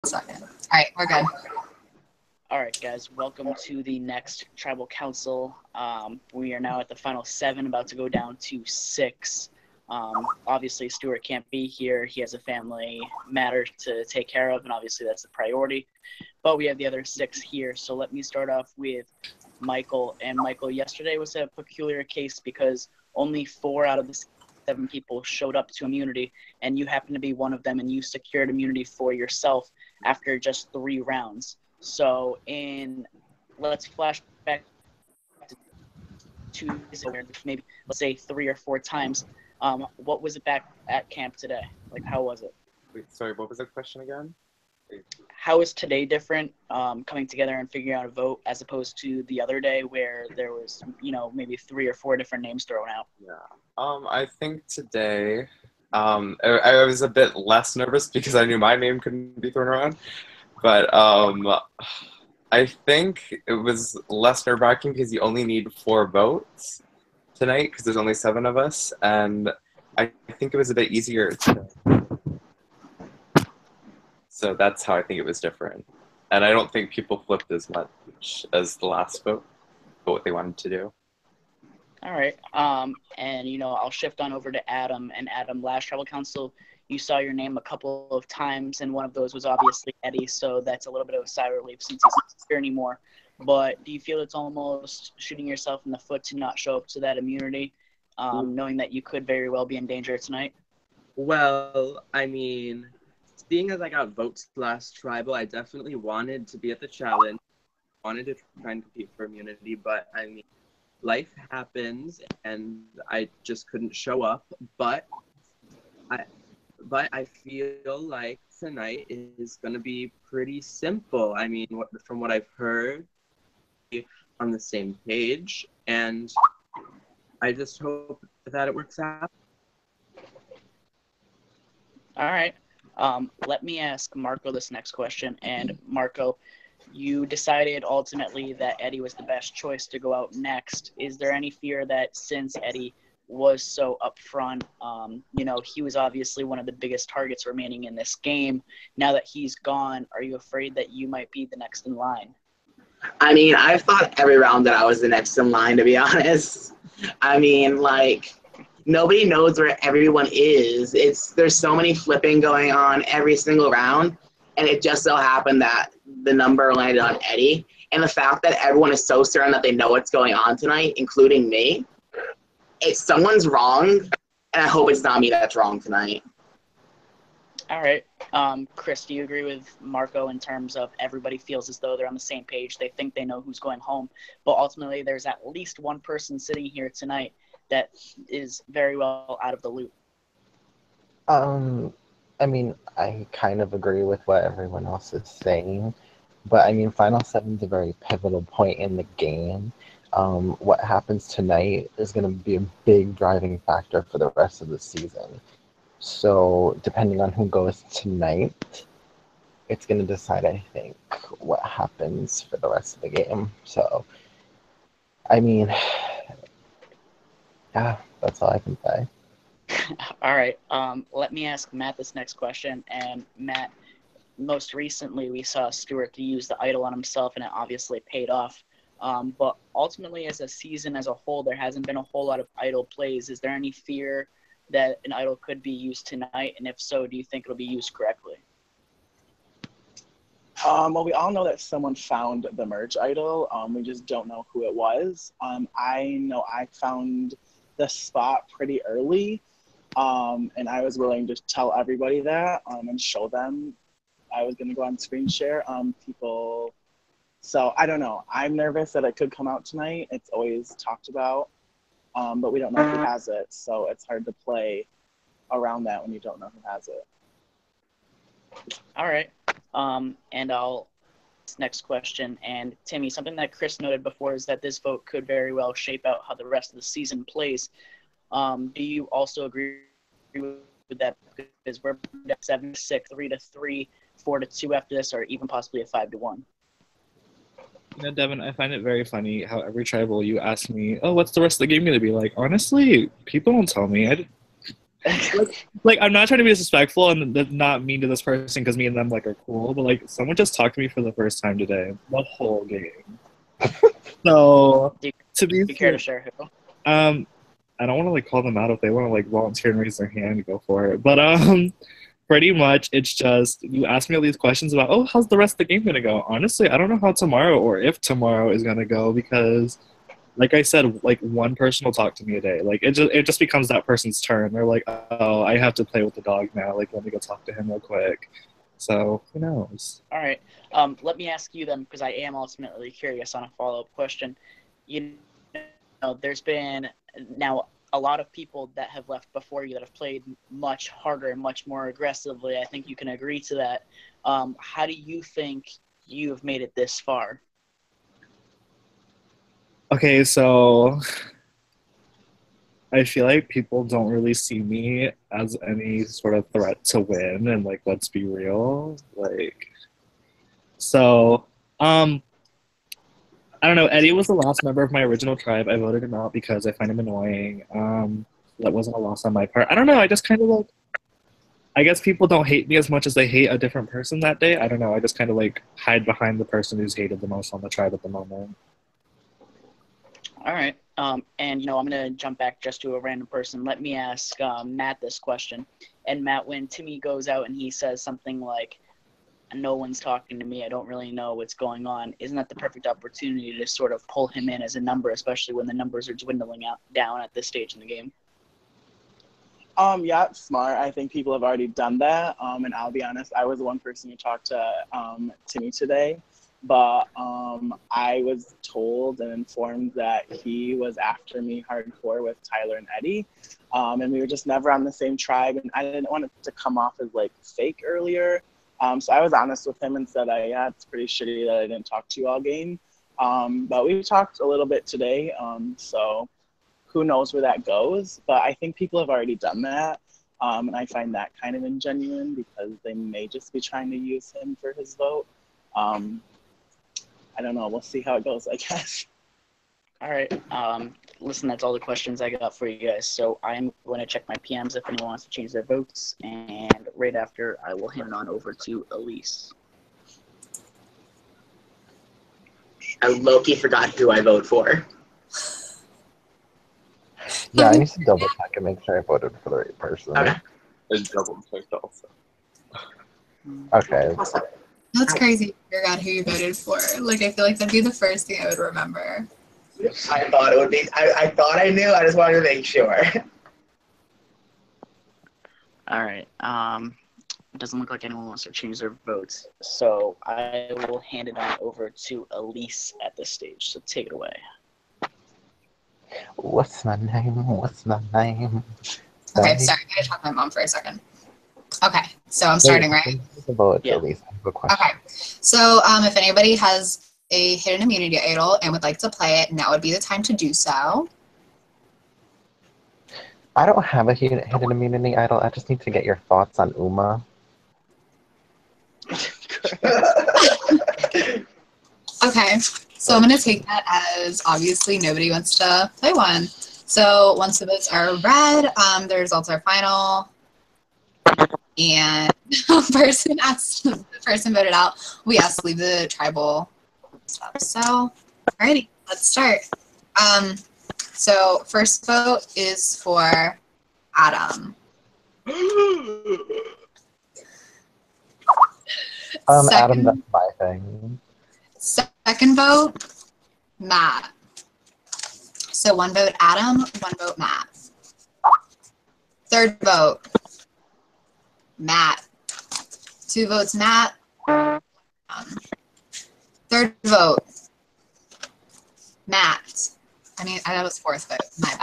second. All right, we're good. All right, guys, welcome to the next Tribal Council. We are now at the final 7, about to go down to 6. Obviously, Stuart can't be here. He has a family matter to take care of, and obviously that's the priority. But we have the other 6 here, so let me start off with Michael. And Michael, yesterday was a peculiar case because only 4 out of the 7 people showed up to immunity, and you happen to be one of them, and you secured immunity for yourself after just 3 rounds. So let's flash back to 2 days ago, maybe let's say 3 or 4 times. What was it back at camp today? Like, how was it? Wait, sorry, what was the question again? How is today different, coming together and figuring out a vote as opposed to the other day where there was, maybe 3 or 4 different names thrown out? Yeah. I think today, I was a bit less nervous because I knew my name couldn't be thrown around. But I think it was less nerve-wracking because you only need 4 votes tonight because there's only 7 of us. And I think it was a bit easier So that's how I think it was different. And I don't think people flipped as much as the last vote, but what they wanted to do. All right. And, I'll shift on over to Adam. And Adam, last Tribal Council, you saw your name a couple of times, and one of those was obviously Eddie, so that's a little bit of a sigh of relief since he's not here anymore. But do you feel it's almost shooting yourself in the foot to not show up to that immunity, knowing that you could very well be in danger tonight? Well, I mean, seeing as I got votes last Tribal, I definitely wanted to be at the challenge, wanted to try and compete for immunity, but I mean, life happens, and I just couldn't show up, but I feel like tonight is going to be pretty simple. I mean, from what I've heard, on the same page, and I just hope that it works out. All right. Let me ask Marco this next question. And Marco, you decided ultimately that Eddie was the best choice to go out next. Is there any fear that since Eddie was so upfront, he was obviously one of the biggest targets remaining in this game. Now that he's gone, are you afraid that you might be the next in line? I mean, I've thought every round that I was the next in line, to be honest. I mean, nobody knows where everyone is. There's so many flipping going on every single round, and it just so happened that the number landed on Eddie. And the fact that everyone is so certain that they know what's going on tonight, including me, someone's wrong, and I hope it's not me that's wrong tonight. All right. Chris, do you agree with Marco in terms of everybody feels as though they're on the same page? They think they know who's going home, but ultimately there's at least one person sitting here tonight that is very well out of the loop. I mean, I kind of agree with what everyone else is saying, but I mean, Final 7 is a very pivotal point in the game. What happens tonight is going to be a big driving factor for the rest of the season. So depending on who goes tonight, it's going to decide, I think, what happens for the rest of the game. So, I mean, yeah, that's all I can say. All right. Let me ask Matt this next question. And Matt, most recently we saw Stuart use the idol on himself, and it obviously paid off. But ultimately, as a season as a whole, there hasn't been a whole lot of idol plays. Is there any fear that an idol could be used tonight? And if so, do you think it'll be used correctly? Well, we all know that someone found the merge idol. We just don't know who it was. I know I found the spot pretty early, and I was willing to tell everybody that and show them I was going to go on screen share. People. So I don't know. I'm nervous that it could come out tonight. It's always talked about, but we don't know who has it. So it's hard to play around that when you don't know who has it. All right. And next question. And Timmy, something that Chris noted before is that this vote could very well shape out how the rest of the season plays. Do you also agree with that? Because we're at 7-6, 3-3, 4-2 after this, or even possibly a 5-1. Devin, I find it very funny how every tribal you ask me, oh, what's the rest of the game going to be like? Honestly, people don't tell me. Like, I'm not trying to be disrespectful and not mean to this person because me and them like are cool, but like someone just talked to me for the first time today, the whole game. So to be You care to share who? I don't want to like call them out if they want to like volunteer and raise their hand, go for it. But pretty much it's just you ask me all these questions about, oh, how's the rest of the game gonna go? Honestly, I don't know how tomorrow or if tomorrow is gonna go because, like I said, like one person will talk to me a day. Like it just becomes that person's turn. They're like, oh, I have to play with the dog now. Like let me go talk to him real quick. So who knows? All right. Let me ask you then, because I am ultimately curious on a follow-up question. You know, there's been now a lot of people that have left before you that have played much harder and much more aggressively. I think you can agree to that. How do you think you have made it this far? Okay, so I feel like people don't really see me as any sort of threat to win, and like let's be real. Like so I don't know, Eddie was the last member of my original tribe. I voted him out because I find him annoying. That wasn't a loss on my part. I don't know, I just kind of like I guess people don't hate me as much as they hate a different person that day. I don't know, I just kind of like hide behind the person who's hated the most on the tribe at the moment. All right. And, you know, I'm going to jump back just to a random person. Let me ask Matt this question. And, Matt, when Timmy goes out and he says something like, no one's talking to me, I don't really know what's going on, isn't that the perfect opportunity to sort of pull him in as a number, especially when the numbers are dwindling down at this stage in the game? Yeah, smart. I think people have already done that. And I'll be honest, I was the one person who talked to Timmy today. But I was told and informed that he was after me hardcore with Tyler and Eddie. And we were just never on the same tribe. And I didn't want it to come off as like fake earlier. So I was honest with him and said, yeah, it's pretty shitty that I didn't talk to you all game. But we talked a little bit today. So who knows where that goes. But I think people have already done that. And I find that kind of ingenuine because they may just be trying to use him for his vote. I don't know. We'll see how it goes, I guess. All right. Listen, that's all the questions I got for you guys. So I'm going to check my PMs if anyone wants to change their votes. And right after, I will hand it on over to Elise. I low-key forgot who I vote for. Yeah, I need to double check and make sure I voted for the right person. Okay. I double checked also. Okay. That's crazy to figure out who you voted for. Like, I feel like that'd be the first thing I would remember. I thought it would be. I thought I knew. I just wanted to make sure. All right. It doesn't look like anyone wants to change their votes. So I will hand it on over to Elise at this stage. So take it away. What's my name? What's my name? Okay, sorry. I gotta talk to my mom for a second. Okay, so I'm starting, right? Yeah. At least I have a question. Okay, so if anybody has a hidden immunity idol and would like to play it, now would be the time to do so. I don't have a hidden immunity idol. I just need to get your thoughts on Uma. Okay, so I'm going to take that as obviously nobody wants to play one. So once the votes are read, the results are final. And the person voted out. We asked to leave the tribal stuff. So, alrighty, let's start. So first vote is for Adam. Adam, that's my thing. Second vote, Matt. So one vote Adam, one vote Matt. Third vote, Matt. 2 votes Matt. Third vote, Matt. I mean, that was fourth vote. My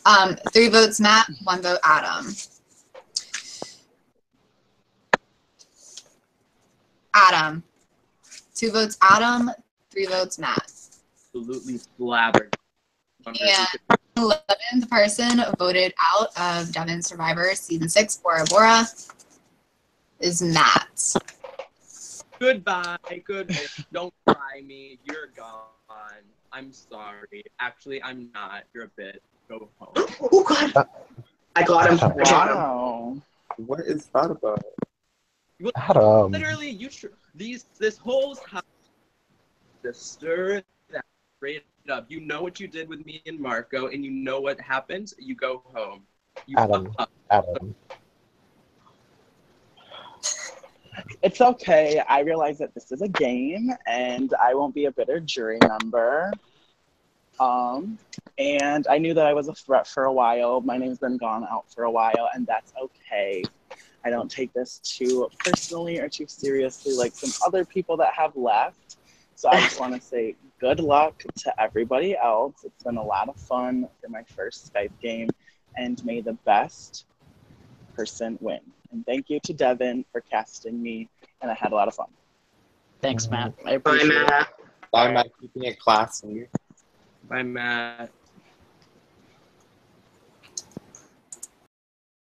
bad. 3 votes Matt, 1 vote Adam. Adam. 2 votes Adam, 3 votes Matt. Absolutely blabbered. And 11th person voted out of Devon Survivor Season 6, Bora, is Matt. Goodbye. Don't cry me. You're gone. I'm sorry. Actually, I'm not. You're a bitch. Go home. Oh, God. I caught him. Wow. What is that about? Adam. Literally, this whole time, to stir that straight up. You know what you did with me and Marco, and you know what happens. You go home. You Adam. fuck up. Adam. It's okay. I realize that this is a game, and I won't be a bitter jury member. And I knew that I was a threat for a while. My name's been gone out for a while, and that's okay. I don't take this too personally or too seriously like some other people that have left. So I just want to say good luck to everybody else. It's been a lot of fun for my first Skype game, and may the best person win. And thank you to Devin for casting me, and I had a lot of fun. Thanks, Matt. I Bye, appreciate it. Matt. I'm not keeping it classy. Bye, Matt.